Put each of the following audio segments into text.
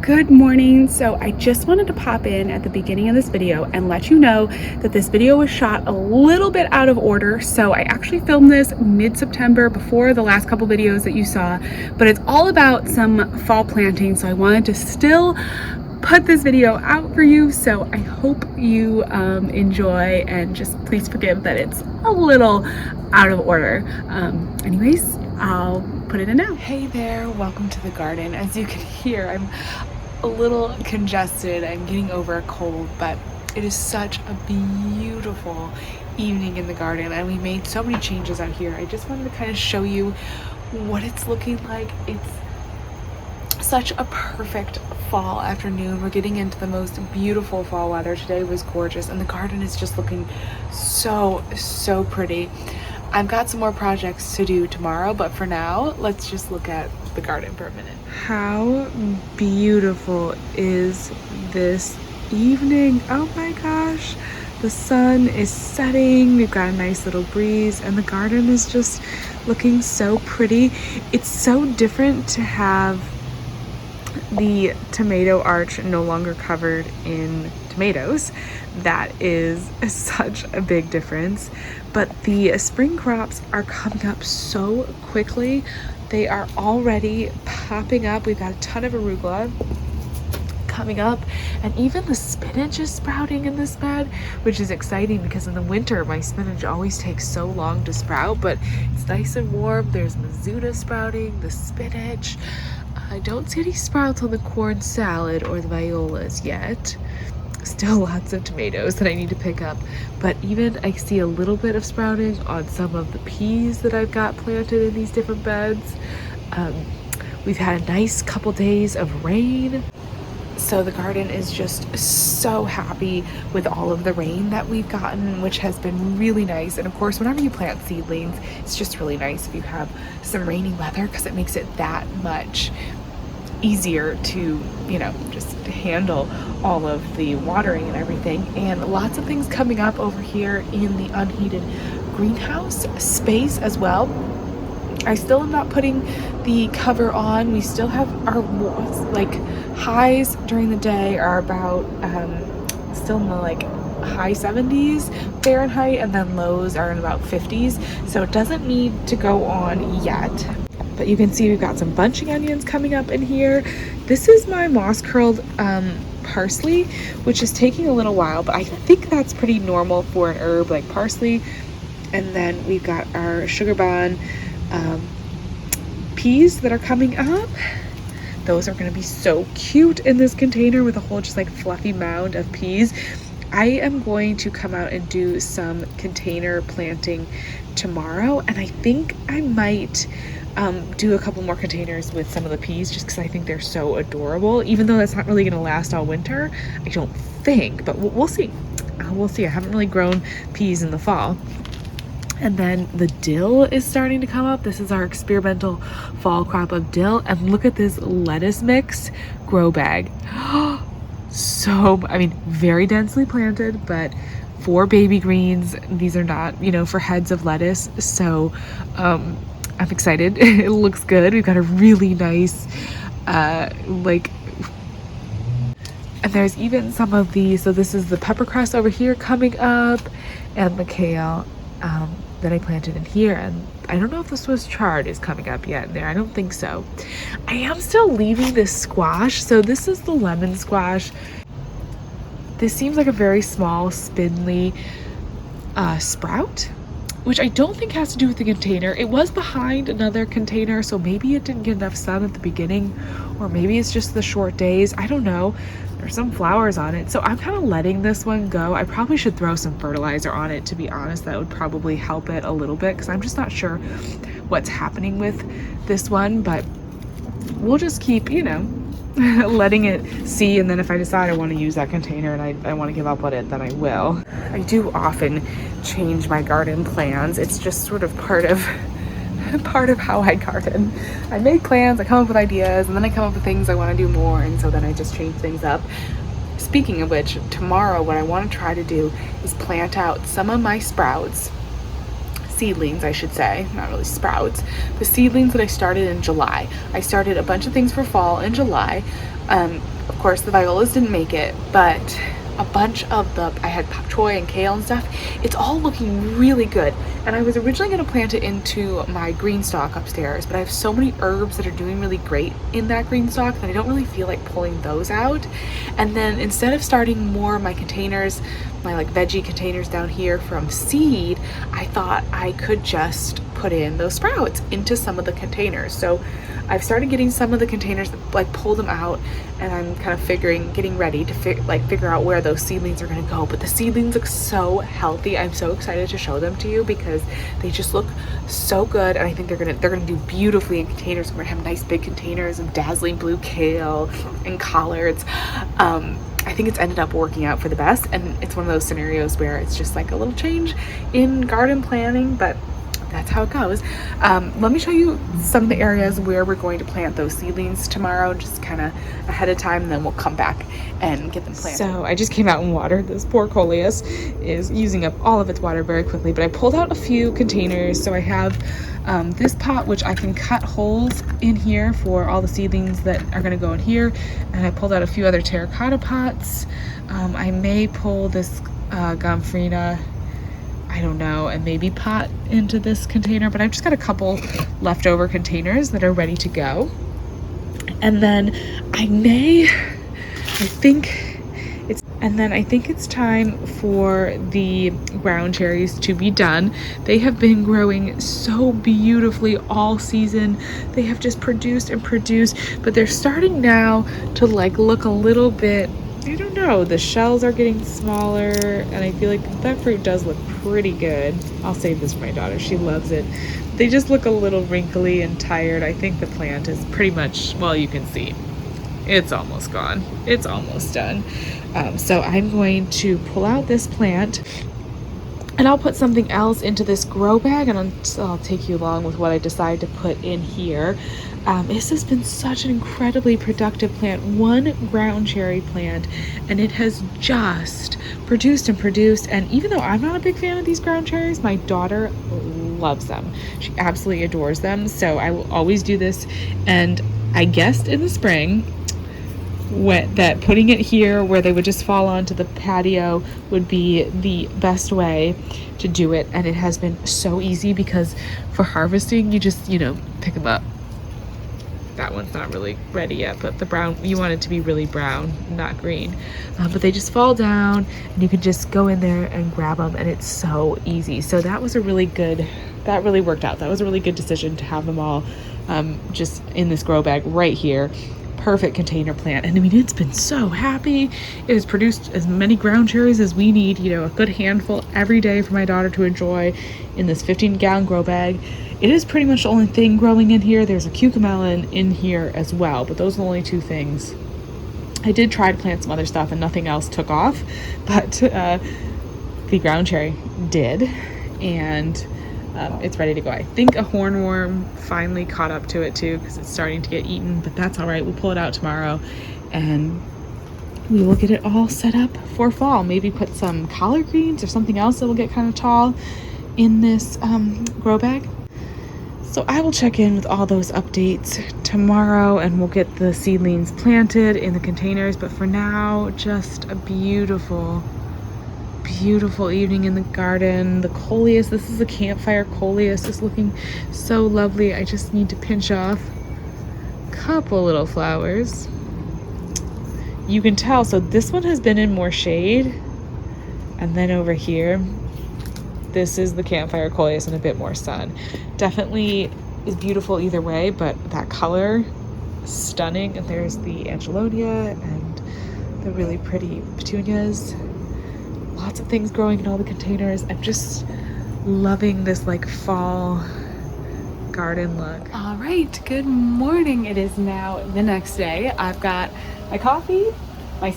Good morning. So I just wanted to pop in at the beginning of this video and let you know that this video was shot a little bit out of order. So I actually filmed this mid-September before the last couple videos that you saw, but it's all about some fall planting. So I wanted to still put this video out for you. So I hope you enjoy, and just please forgive that it's a little out of order. Anyways, I'll put it in now. Hey there, welcome to the garden. As you can hear, I'm a little congested. I'm getting over a cold, but it is such a beautiful evening in the garden, and we made so many changes out here. I just wanted to kind of show you what it's looking like. It's such a perfect fall afternoon. We're getting into the most beautiful fall weather. Today was gorgeous, and the garden is just looking so pretty. I've got some more projects to do tomorrow, but for now, let's just look at the garden for a minute. How beautiful is this evening? Oh my gosh, the sun is setting. We've got a nice little breeze, and the garden is just looking so pretty. It's so different to have the tomato arch no longer covered in tomatoes. That is such a big difference. But the spring crops are coming up so quickly. They are already popping up. We've got a ton of arugula coming up, and even the spinach is sprouting in this bed, which is exciting because in the winter my spinach always takes so long to sprout, but it's nice and warm. There's Mizuta sprouting, the spinach. I don't see any sprouts on the corn salad or the violas yet. Still lots of tomatoes that I need to pick up, but even I see a little bit of sprouting on some of the peas that I've got planted in these different beds. We've had a nice couple days of rain, so the garden is just so happy with all of the rain that we've gotten, which has been really nice. And of course, whenever you plant seedlings, it's just really nice if you have some rainy weather, because it makes it that much easier to, just handle all of the watering and everything. And lots of things coming up over here in the unheated greenhouse space as well. I still am not putting the cover on. We still have our highs during the day are about still in the high 70s Fahrenheit, and then lows are in about 50s, so it doesn't need to go on yet. But you can see we've got some bunching onions coming up in here. This is my moss curled parsley, which is taking a little while, but I think that's pretty normal for an herb like parsley. And then we've got our sugar bun peas that are coming up. Those are going to be so cute in this container with a whole just fluffy mound of peas. I am going to come out and do some container planting tomorrow, and I think I might do a couple more containers with some of the peas, just because I think they're so adorable, even though that's not really going to last all winter, I don't think, but we'll see. We'll see. I haven't really grown peas in the fall. And then the dill is starting to come up. This is our experimental fall crop of dill, and look at this lettuce mix grow bag. So, very densely planted, but for baby greens. These are not, for heads of lettuce. So, I'm excited. It looks good. We've got a really nice, and there's even some of these. So this is the peppercress over here coming up, and the kale that I planted in here. And I don't know if the Swiss chard is coming up yet in there. I don't think so. I am still leaving this squash. So this is the lemon squash. This seems like a very small, spindly sprout, which I don't think has to do with the container. It was behind another container, so maybe it didn't get enough sun at the beginning, or maybe it's just the short days. I don't know. There's some flowers on it, so I'm kind of letting this one go. I probably should throw some fertilizer on it, to be honest. That would probably help it a little bit, because I'm just not sure what's happening with this one, but we'll just keep, letting it see, and then if I decide I want to use that container and I want to give up on it, then I will. I do often change my garden plans. It's just sort of part of how I garden. I make plans, I come up with ideas, and then I come up with things I want to do more, and so then I just change things up. Speaking of which, tomorrow what I want to try to do is plant out some of my sprouts, seedlings, I should say, not really sprouts, the seedlings that I started in July. I started a bunch of things for fall in July. Of course, the violas didn't make it, but a bunch of I had pak choi and kale and stuff. It's all looking really good. And I was originally going to plant it into my green stock upstairs, but I have so many herbs that are doing really great in that green stock that I don't really feel like pulling those out. And then instead of starting more of my containers, my like veggie containers down here from seed, I thought I could just put in those sprouts into some of the containers. So I've started getting some of the containers, like pull them out, and I'm kind of getting ready to figure out where those seedlings are going to go. But the seedlings look so healthy. I'm so excited to show them to you because they just look so good, and I think they're gonna do beautifully in containers. We're gonna have nice big containers of dazzling blue kale and collards. I think it's ended up working out for the best, and it's one of those scenarios where it's just like a little change in garden planning, but that's how it goes. Let me show you some of the areas where we're going to plant those seedlings tomorrow, just kind of ahead of time, and then we'll come back and get them planted. So I just came out and watered. This poor coleus is using up all of its water very quickly, but I pulled out a few containers. So I have this pot, which I can cut holes in here for all the seedlings that are going to go in here, and I pulled out a few other terracotta pots. I may pull this gomphrena, I don't know, and maybe pot into this container, but I've just got a couple leftover containers that are ready to go. And then I think it's time for the ground cherries to be done. They have been growing so beautifully all season. They have just produced and produced, but they're starting now to like look a little bit, I don't know, the shells are getting smaller, and I feel like that fruit does look pretty good. I'll save this for my daughter. She loves it. They just look a little wrinkly and tired. I think the plant is pretty much, well, you can see, it's almost gone. It's almost done. So I'm going to pull out this plant, and I'll put something else into this grow bag, and I'll take you along with what I decide to put in here. This has been such an incredibly productive plant, one ground cherry plant, and it has just produced and produced. And even though I'm not a big fan of these ground cherries, my daughter loves them. She absolutely adores them. So I will always do this. And I guessed in the spring that putting it here where they would just fall onto the patio would be the best way to do it. And it has been so easy because for harvesting, you just, pick them up. That one's not really ready yet, but the brown, you want it to be really brown, not green. But they just fall down, and you can just go in there and grab them, and it's so easy. So that was that really worked out. That was a really good decision to have them all just in this grow bag right here. Perfect container plant. And I mean, it's been so happy. It has produced as many ground cherries as we need, a good handful every day for my daughter to enjoy in this 15-gallon grow bag. It is pretty much the only thing growing in here. There's a cucamelon in here as well, but those are the only two things. I did try to plant some other stuff and nothing else took off, but the ground cherry did, and it's ready to go. I think a hornworm finally caught up to it too, because it's starting to get eaten, but that's all right. We'll pull it out tomorrow, and we will get it all set up for fall. Maybe put some collard greens or something else that will get kind of tall in this grow bag. So I will check in with all those updates tomorrow, and we'll get the seedlings planted in the containers. But for now, just a beautiful, beautiful evening in the garden. The coleus, this is a campfire coleus, is looking so lovely. I just need to pinch off a couple little flowers. You can tell, so this one has been in more shade, and then over here, this is the campfire coleus in a bit more sun. Definitely is beautiful either way, but that color, stunning. And there's the angelonia and the really pretty petunias. Lots of things growing in all the containers. I'm just loving this like fall garden look. All right, good morning. It is now the next day. I've got my coffee,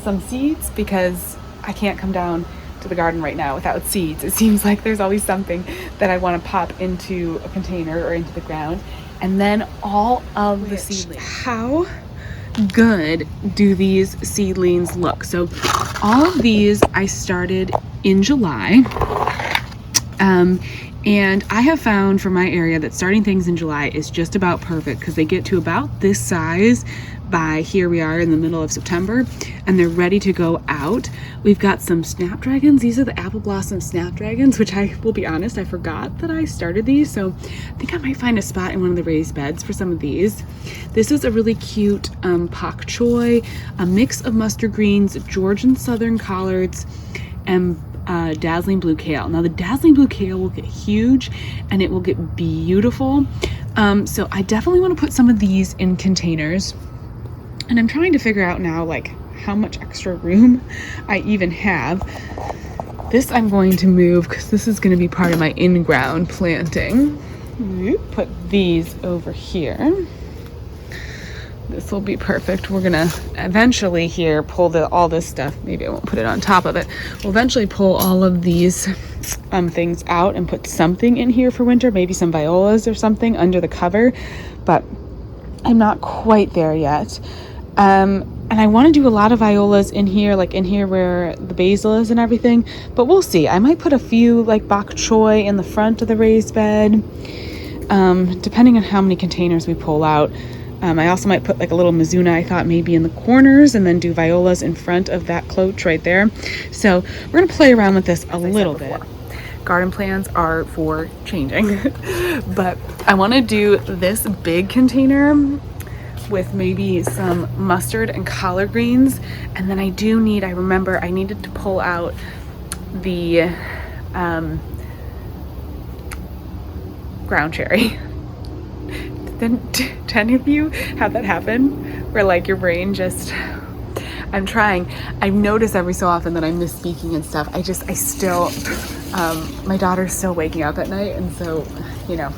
some seeds, because I can't come down to the garden right now without seeds. It seems like there's always something that I want to pop into a container or into the ground. And then all of the seedlings. How good do these seedlings look? So all of these I started in July, And I have found for my area that starting things in July is just about perfect because they get to about this size by here we are in the middle of September, and they're ready to go out. We've got some snapdragons. These are the apple blossom snapdragons, which I will be honest, I forgot that I started these. So I think I might find a spot in one of the raised beds for some of these. This is a really cute pak choi, a mix of mustard greens, Georgian southern collards, and dazzling blue kale. Now the dazzling blue kale will get huge and it will get beautiful. So I definitely want to put some of these in containers. And I'm trying to figure out now, like, how much extra room I even have. This I'm going to move because this is going to be part of my in-ground planting. Put these over here. This will be perfect. We're gonna eventually here pull all this stuff. Maybe I won't put it on top of it. We'll eventually pull all of these things out and put something in here for winter, maybe some violas or something under the cover, but I'm not quite there yet. And I want to do a lot of violas in here, like in here where the basil is and everything, but we'll see. I might put a few like bok choy in the front of the raised bed, depending on how many containers we pull out. I also might put like a little mizuna, I thought maybe in the corners, and then do violas in front of that cloche right there. So we're gonna play around with this a little bit. Garden plans are for changing, but I want to do this big container with maybe some mustard and collard greens, and then I remember I needed to pull out the ground cherry. Did any of you have that happen where like your brain just, I'm trying, I've noticed every so often that I'm misspeaking and stuff. I still, my daughter's still waking up at night, and so, you know,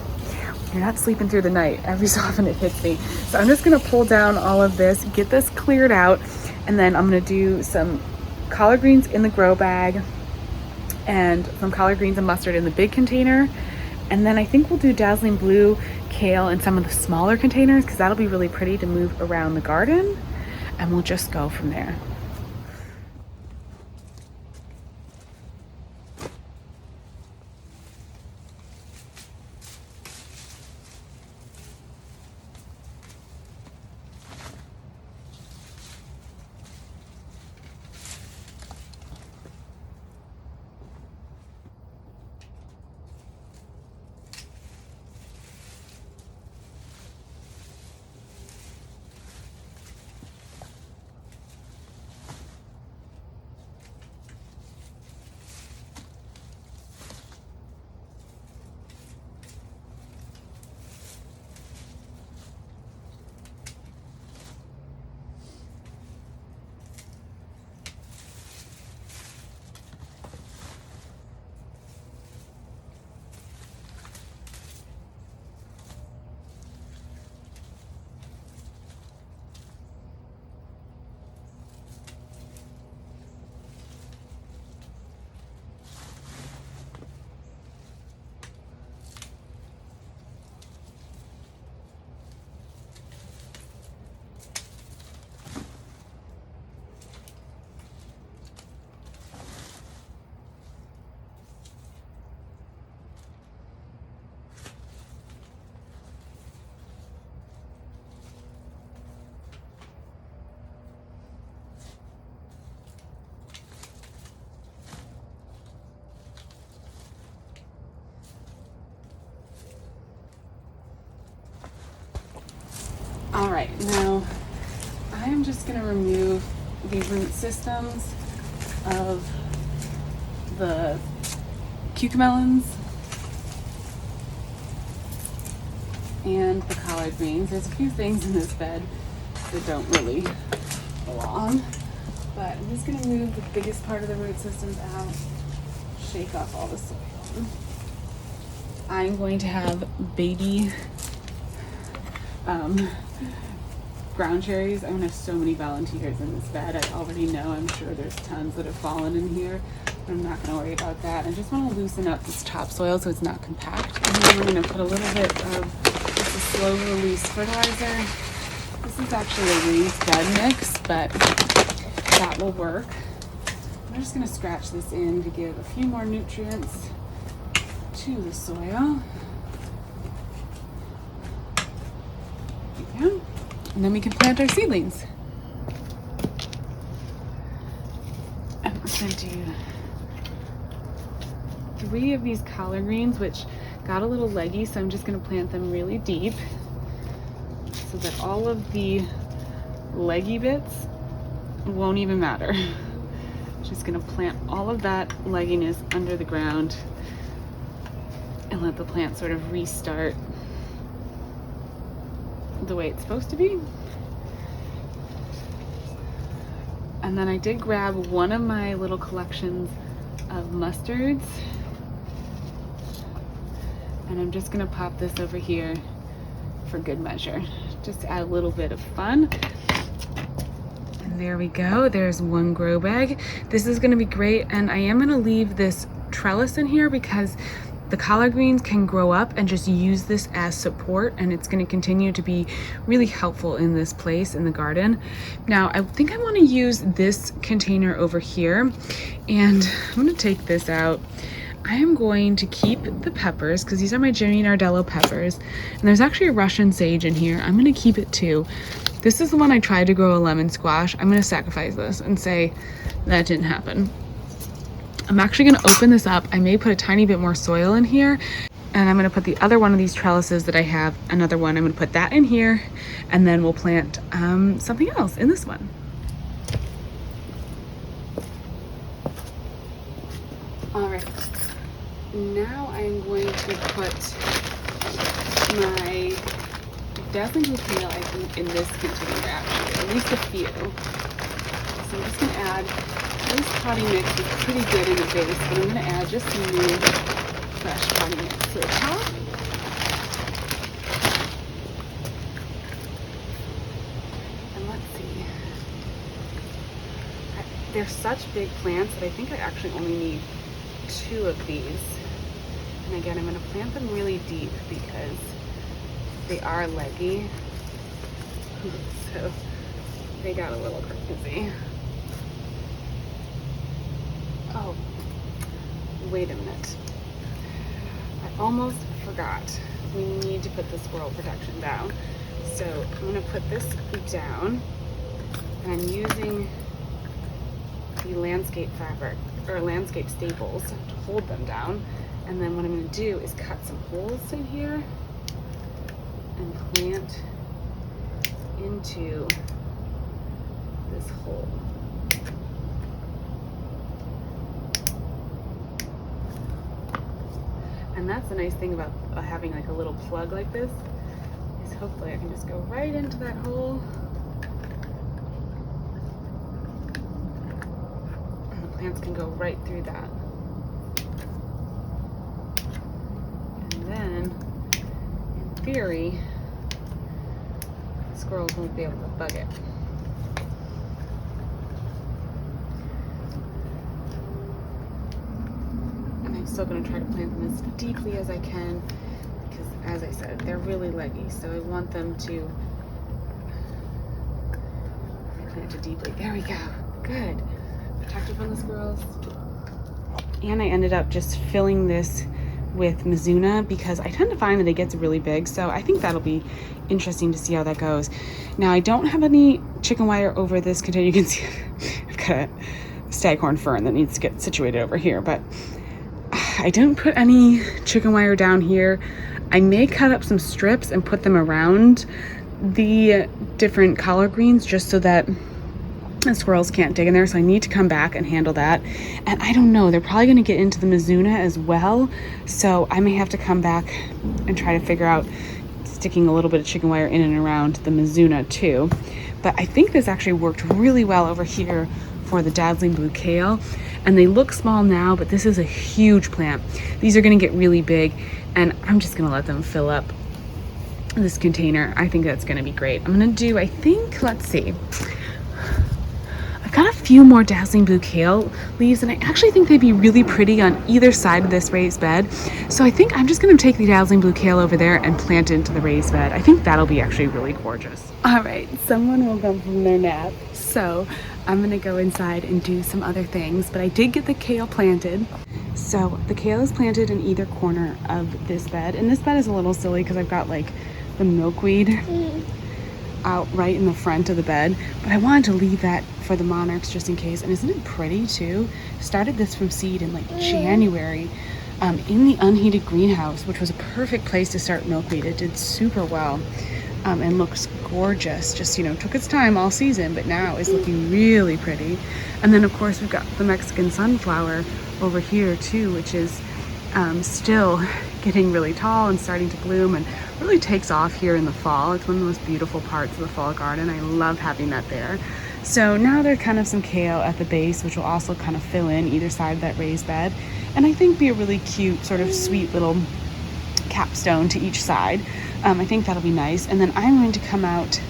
you're not sleeping through the night. Every so often it hits me. So I'm just gonna pull down all of this, get this cleared out, and then I'm gonna do some collard greens in the grow bag and some collard greens and mustard in the big container. And then I think we'll do dazzling blue kale in some of the smaller containers because that'll be really pretty to move around the garden, and we'll just go from there. All right, now I'm just gonna remove the root systems of the cucamelons and the collard greens. There's a few things in this bed that don't really belong, but I'm just gonna move the biggest part of the root systems out, shake off all the soil. I'm going to have baby ground cherries. I'm gonna have so many volunteers in this bed. I already know, I'm sure there's tons that have fallen in here, but I'm not gonna worry about that. I just wanna loosen up this topsoil so it's not compact. And then I'm gonna put a little bit of just a slow release fertilizer. This is actually a raised bed mix, but that will work. I'm just gonna scratch this in to give a few more nutrients to the soil. Yeah. And then we can plant our seedlings. I'm going to do 3 of these collard greens, which got a little leggy, so I'm just going to plant them really deep so that all of the leggy bits won't even matter. Just going to plant all of that legginess under the ground and let the plant sort of restart the way it's supposed to be. And then I did grab one of my little collections of mustards, and I'm just gonna pop this over here for good measure, just to add a little bit of fun. And there we go, there's one grow bag. This is gonna be great, and I am gonna leave this trellis in here because the collard greens can grow up and just use this as support, and it's going to continue to be really helpful in this place in the garden. Now, I think I want to use this container over here, and I'm going to take this out. I am going to keep the peppers because these are my Jimmy Nardello peppers, and there's actually a Russian sage in here. I'm going to keep it too. This is the one I tried to grow a lemon squash. I'm going to sacrifice this and say that didn't happen. I'm actually going to open this up. I may put a tiny bit more soil in here, and I'm going to put the other one of these trellises that I have, another one, I'm going to put that in here, and then we'll plant something else in this one. All right, now I'm going to put my dazzling blue kale, I think, in this container actually, at least a few. So I'm just going to add. This potting mix is pretty good in the base, but I'm going to add just some new fresh potting mix to the top. And let's see. They're such big plants that I think I actually only need 2 of these. And again, I'm going to plant them really deep because they are leggy. So they got a little crazy. Oh, wait a minute. I almost forgot. We need to put the squirrel protection down. So I'm going to put this down, and I'm using the landscape fabric or landscape staples to hold them down. And then what I'm going to do is cut some holes in here and plant into this hole. And that's the nice thing about having like a little plug like this, is hopefully I can just go right into that hole. And the plants can go right through that. And then, in theory, the squirrels won't be able to bug it. Still going to try to plant them as deeply as I can because, as I said, they're really leggy, so I want them to plant it deeply. There we go. Good. Protected from the squirrels. And I ended up just filling this with Mizuna because I tend to find that it gets really big, so I think that'll be interesting to see how that goes. Now, I don't have any chicken wire over this container. You can see I've got a staghorn fern that needs to get situated over here, but I didn't put any chicken wire down here. I may cut up some strips and put them around the different collard greens just so that the squirrels can't dig in there. So I need to come back and handle that. And I don't know, they're probably going to get into the Mizuna as well. So I may have to come back and try to figure out sticking a little bit of chicken wire in and around the Mizuna too. But I think this actually worked really well over here for the dazzling blue kale. And they look small now, but this is a huge plant. These are gonna get really big, and I'm just gonna let them fill up this container. I think that's gonna be great. I'm gonna do, I think, let's see. I've got a few more dazzling blue kale leaves, and I actually think they'd be really pretty on either side of this raised bed. So I think I'm just gonna take the dazzling blue kale over there and plant it into the raised bed. I think that'll be actually really gorgeous. All right, someone will come from their nap. So I'm gonna go inside and do some other things, but I did get the kale planted. So the kale is planted in either corner of this bed, and this bed is a little silly because I've got like the milkweed out right in the front of the bed, but I wanted to leave that for the monarchs just in case. And isn't it pretty too? Started this from seed in like January in the Unheated Greenhouse, which was a perfect place to start milkweed. It did super well and looks gorgeous. Just, you know, took its time all season, but now is looking really pretty. And then of course we've got the Mexican sunflower over here too, which is still getting really tall and starting to bloom and really takes off here in the fall. It's one of the most beautiful parts of the fall garden. I love having that there. So now there's kind of some kale at the base, which will also kind of fill in either side of that raised bed, and I think be a really cute, sort of sweet little capstone to each side. I think that'll be nice. And then I'm going to come out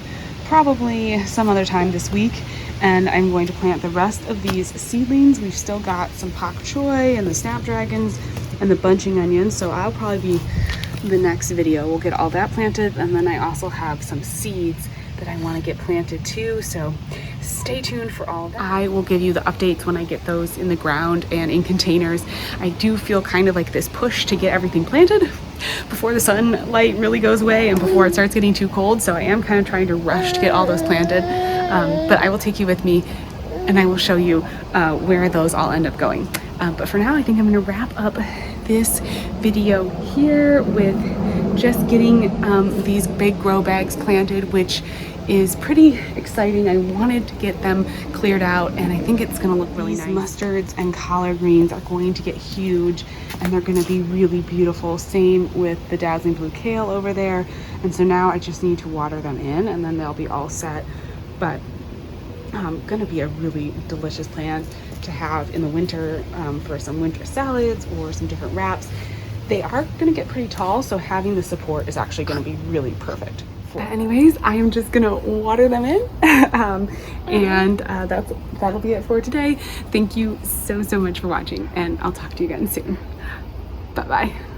probably some other time this week, and I'm going to plant the rest of these seedlings. We've still got some pak choy and the snapdragons and the bunching onions, so I'll probably be the next video. We'll get all that planted, and then I also have some seeds that I want to get planted too, so stay tuned for all that. I will give you the updates when I get those in the ground and in containers. I do feel kind of like this push to get everything planted before the sunlight really goes away and before it starts getting too cold, so I am kind of trying to rush to get all those planted, but I will take you with me and I will show you where those all end up going. But for now, I think I'm going to wrap up this video here with just getting these big grow bags planted, which is pretty exciting. I wanted to get them cleared out, and I think it's going to look really nice. Mustards and collard greens are going to get huge, and they're going to be really beautiful. Same with the dazzling blue kale over there. And so now I just need to water them in, and then they'll be all set. But going to be a really delicious plant to have in the winter for some winter salads or some different wraps. They are going to get pretty tall, so having the support is actually going to be really perfect. Anyways, I am just gonna water them in and that'll be it for today. Thank you so much for watching, and I'll talk to you again soon. Bye bye.